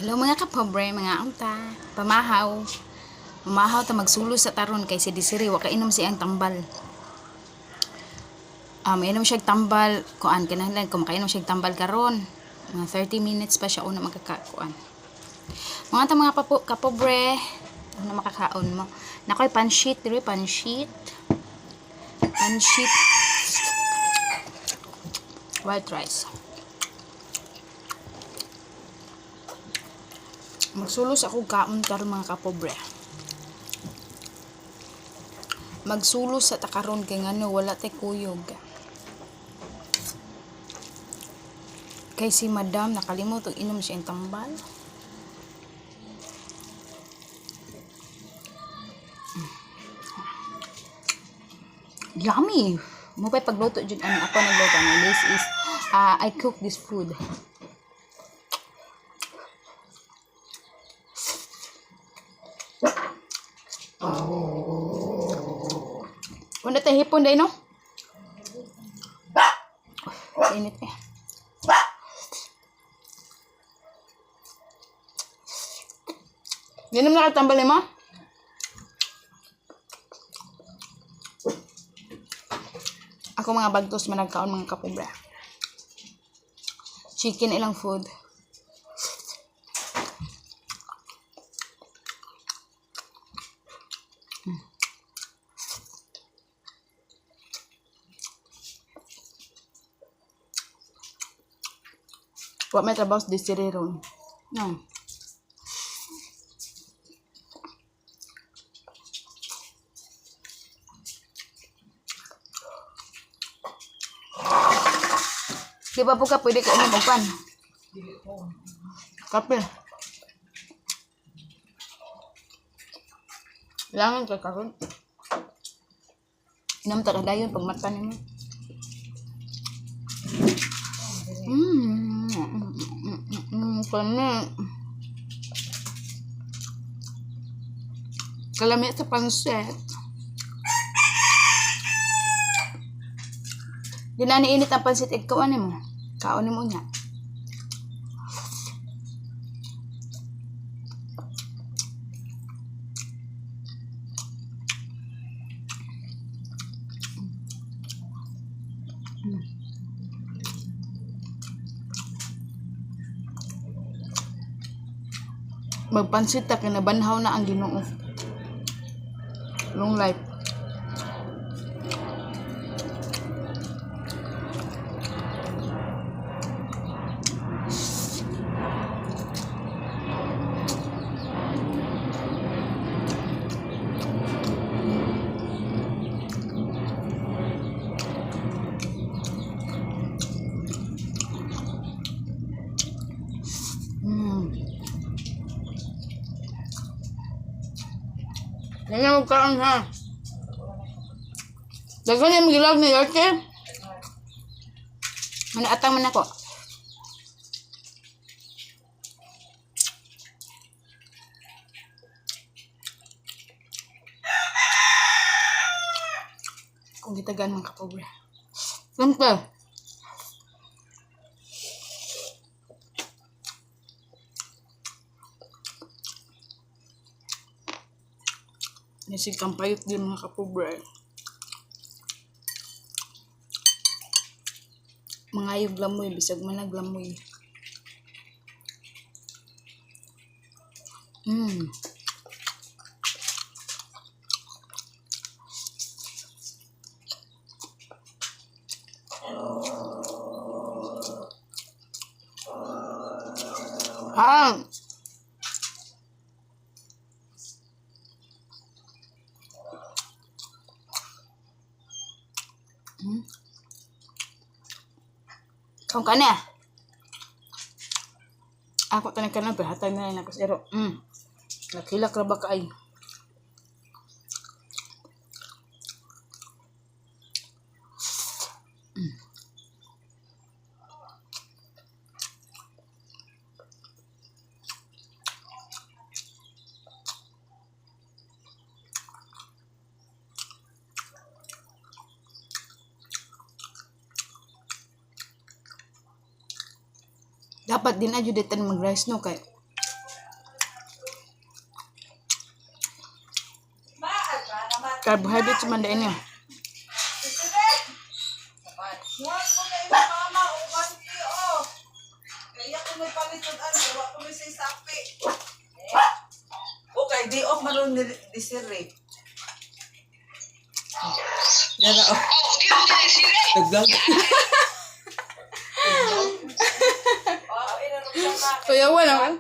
Hello mga kapobre, mga unta, pamahaw. Mamahaw ta magsulo sa taron kay si Desiree wa kainom siyang tambal. Mainom siya tambal, kuan kinahanglan kung makainom siya tambal karon. Mga 30 minutes pa siya una magkakakuan. Mga ta mga kapobre, ano makakaon mo? Nakoy pansit, diri pansit. Pansit. White rice. Magsulos ako kaon karon mga kapobre. Magsulos sa takaron kay ngano wala tay kuyog. Kay si madam nakalimot og inom siya tambal. Yummy. Mo pay pagluto jud ako nagluto na. This is I cook this food. Wala tayo hipon day no? Init eh. Ginom na katambal mo? Ako mga bagtos managkaon mga kapobre. Chicken ilang food. Wa may trabaho sa Desiree ron. No. Di ba po ka pwede ka inom og pan? Kape. Langan ka karon. Inom ta kadayon pag mata nimo. Kani. Kalami sa pansit. Di na niinit ang pansit egg kaon mo. Kaon mo niya. Magpansit ta kinabanhaw na ang Ginoo. Long life. Ganyan magkaan ha. Dagan yung gilag ni Yorke. Manaatang man ako. Kung gitagan mga kapobre. Siyempre. Nisig kampayot din mga kapobre. Mangayog lamoy, bisag managlamoy. Kung kanya. Ako tanay ka na, hatay na rin ako sa ero. Nakilak na ba ka ay? Dapat din adyo ditan mag-rice no kay Carbohydrates man din niya. Huwag ko kayo mama o banti o. Kaya ko may palitudan, huwag ko may sasapi. Okay, di off maroon ni Siri. Yan na, oh. Nagdag. Kuya, wala.